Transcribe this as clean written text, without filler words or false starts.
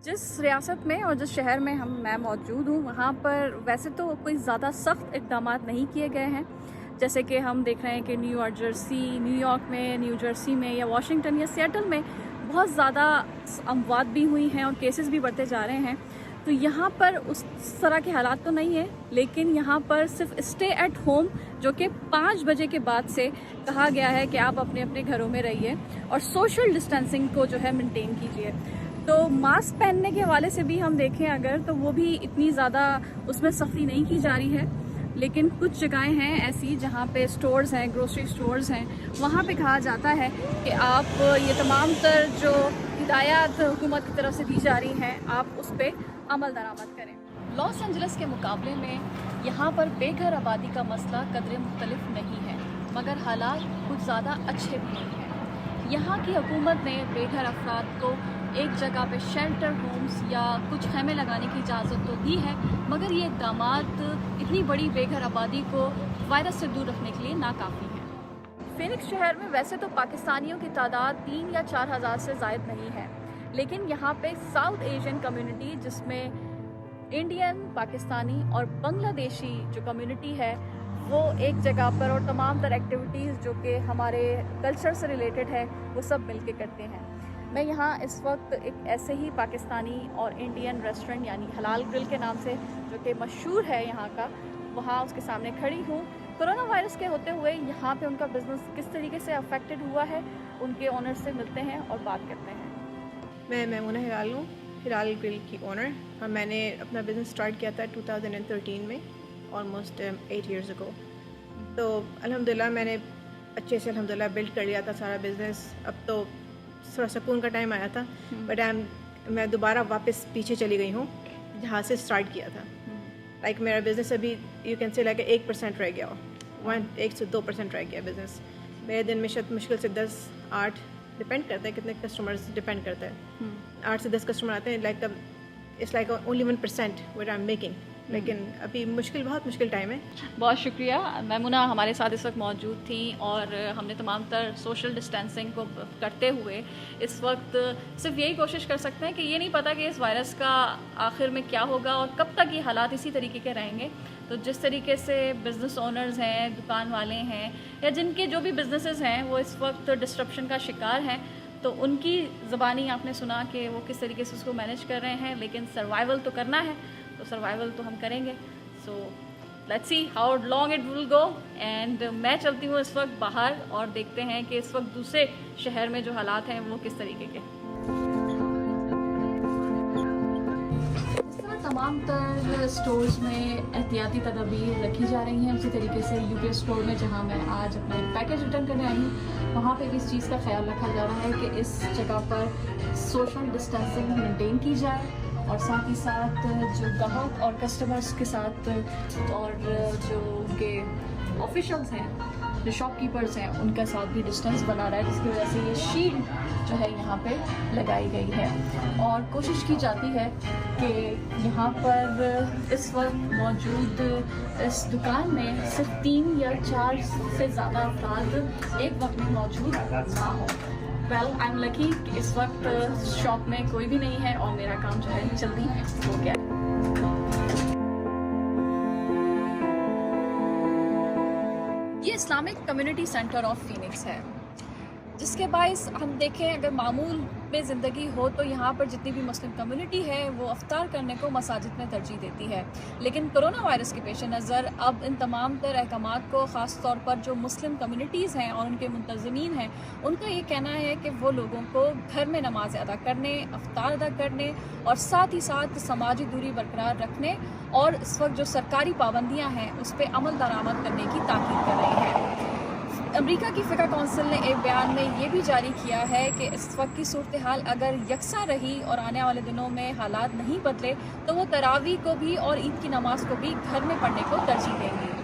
जिस रियासत में और जिस शहर में मैं मौजूद हूँ वहाँ पर वैसे तो कोई ज़्यादा सख्त इक़दाम नहीं किए गए हैं। जैसे कि हम देख रहे हैं कि न्यूयॉर्क में, न्यू जर्सी में या वाशिंगटन या सिएटल में बहुत ज़्यादा अमवात भी हुई हैं और केसेस भी बढ़ते जा रहे हैं। तो यहाँ पर उस तरह के हालात तो नहीं है, लेकिन यहाँ पर सिर्फ स्टे एट होम जो कि 5 बजे के बाद से कहा गया है कि आप अपने अपने घरों में रहिए और सोशल डिस्टेंसिंग को जो है मेंटेन कीजिए। तो मास्क पहनने के हवाले से भी हम देखें अगर तो वो भी इतनी ज़्यादा उसमें सख्ती नहीं की जा रही है, लेकिन कुछ जगहें हैं ऐसी जहाँ पे स्टोर्स हैं, ग्रोसरी स्टोर्स हैं, वहाँ पे कहा जाता है कि आप ये तमाम तर जो हिदायत हुकूमत की तरफ से दी जा रही हैं आप उस पर अमल दरामद करें। लॉस एंजलिस के मुकाबले में यहाँ पर बेघर आबादी का मसला कदरे मुख्तलिफ नहीं है, मगर हालात कुछ ज़्यादा अच्छे भी नहीं हैं। यहाँ की हुकूमत ने बेघर अफराद को एक जगह पे शेल्टर होम्स या कुछ खैमे लगाने की इजाज़त तो दी है, मगर ये इक़दाम इतनी बड़ी बेघर आबादी को वायरस से दूर रखने के लिए नाकाफ़ी है। फिनिक्स शहर में वैसे तो पाकिस्तानियों की तादाद 3 या 4 हज़ार से ज़ायद नहीं है, लेकिन यहाँ पे साउथ एशियन कम्युनिटी जिसमें इंडियन, पाकिस्तानी और बांग्लादेशी जो कम्युनिटी है वो एक जगह पर और तमाम तरह एक्टिविटीज़ जो कि हमारे कल्चर से रिलेटेड है वो सब मिल के करते हैं। मैं यहाँ इस वक्त एक ऐसे ही पाकिस्तानी और इंडियन रेस्टोरेंट यानी हलाल ग्रिल के नाम से जो कि मशहूर है यहाँ का, वहाँ उसके सामने खड़ी हूँ। कोरोना वायरस के होते हुए यहाँ पे उनका बिज़नेस किस तरीके से अफेक्टेड हुआ है उनके ओनर से मिलते हैं और बात करते हैं। मैं मैमुना हिलाल हूँ, हिलाल ग्रिल की ओनर। मैंने अपना बिज़नेस स्टार्ट किया था 2013 में, ऑलमोस्ट 8 years ago। तो अल्हम्दुलिल्लाह मैंने अच्छे से अल्हम्दुलिल्लाह बिल्ड कर लिया था सारा बिज़नेस। अब तो थोड़ा सुकून का टाइम आया था, बट मैं दोबारा वापस पीछे चली गई हूँ जहाँ से स्टार्ट किया था। लाइक मेरा बिज़नेस अभी यू कैन से लाइक 1% रह गया हो, 1 से 2% रह गया बिज़नेस। मेरे दिन में शायद मुश्किल से 10-8 डिपेंड करता है कितने कस्टमर्स डिपेंड करता है। 8 से 10 कस्टमर आते हैं, like it's like only 1% what I am making. लेकिन अभी बहुत मुश्किल टाइम है। बहुत शुक्रिया। मैमुना हमारे साथ इस वक्त मौजूद थी और हमने तमाम तर सोशल डिस्टेंसिंग को करते हुए इस वक्त सिर्फ यही कोशिश कर सकते हैं कि ये नहीं पता कि इस वायरस का आखिर में क्या होगा और कब तक ये हालात इसी तरीके के रहेंगे। तो जिस तरीके से बिज़नेस ओनर्स हैं, दुकान वाले हैं या जिनके जो भी बिज़नेसेस हैं वो इस वक्त डिस्ट्रप्शन का शिकार हैं, तो उनकी ज़बानी आपने सुना कि वो किस तरीके से उसको मैनेज कर रहे हैं। लेकिन सर्वाइवल तो करना है, तो सर्वाइवल तो हम करेंगे। So let's see how long it will go. And मैं चलती हूँ इस वक्त बाहर और देखते हैं कि इस वक्त दूसरे शहर में जो हालात हैं वो किस तरीके के। तमाम तर स्टोर्स में एहतियाती तदाबीर रखी जा रही हैं। उसी तरीके से यूपीएस स्टोर में जहां मैं आज अपना एक पैकेज रिटर्न करने आई हूँ, वहाँ पे भी इस चीज़ का ख्याल रखा जा रहा है कि इस जगह पर सोशल डिस्टेंसिंग मेंटेन की जाए और साथ ही साथ जो ग्राहक और कस्टमर्स के साथ और जो उनके ऑफिशियल्स हैं, जो शॉपकीपर्स हैं, उनके साथ भी डिस्टेंस बना रहा है, जिसकी वजह से ये शील्ड जो है यहाँ पे लगाई गई है। और कोशिश की जाती है कि यहाँ पर इस वक्त मौजूद इस दुकान में सिर्फ 3 या 4 से ज़्यादा अफराद एक वक्त में मौजूद ना हो। वेल आई एम लकी कि इस वक्त शॉप में कोई भी नहीं है और मेरा काम जो है जल्दी हो गया। ये Islamic community centre of Phoenix है, जिसके बायस हम देखें अगर मामूल में ज़िंदगी हो तो यहाँ पर जितनी भी मुस्लिम कम्युनिटी है वो अफ्तार करने को मसाजिद में तरजीह देती है। लेकिन कोरोना वायरस के पेश नज़र अब इन तमाम तर अहकामात को ख़ास तौर पर जो मुस्लिम कम्युनिटीज़ हैं और उनके मुंतज़मीन हैं, उनका ये कहना है कि वो लोगों को घर में नमाज अदा करने, अफ्तार अदा करने और साथ ही साथ समाजी दूरी बरकरार रखने और इस वक्त जो सरकारी पाबंदियाँ हैं उस पर अमल दरामद करने की ताकीद कर रही है। अमेरिका की फ़िक़ा कौंसिल ने एक बयान में ये भी जारी किया है कि इस वक्त की सूरत हाल अगर यकसा रही और आने वाले दिनों में हालात नहीं बदले तो वो तरावी को भी और ईद की नमाज को भी घर में पढ़ने को तरजीह देंगी।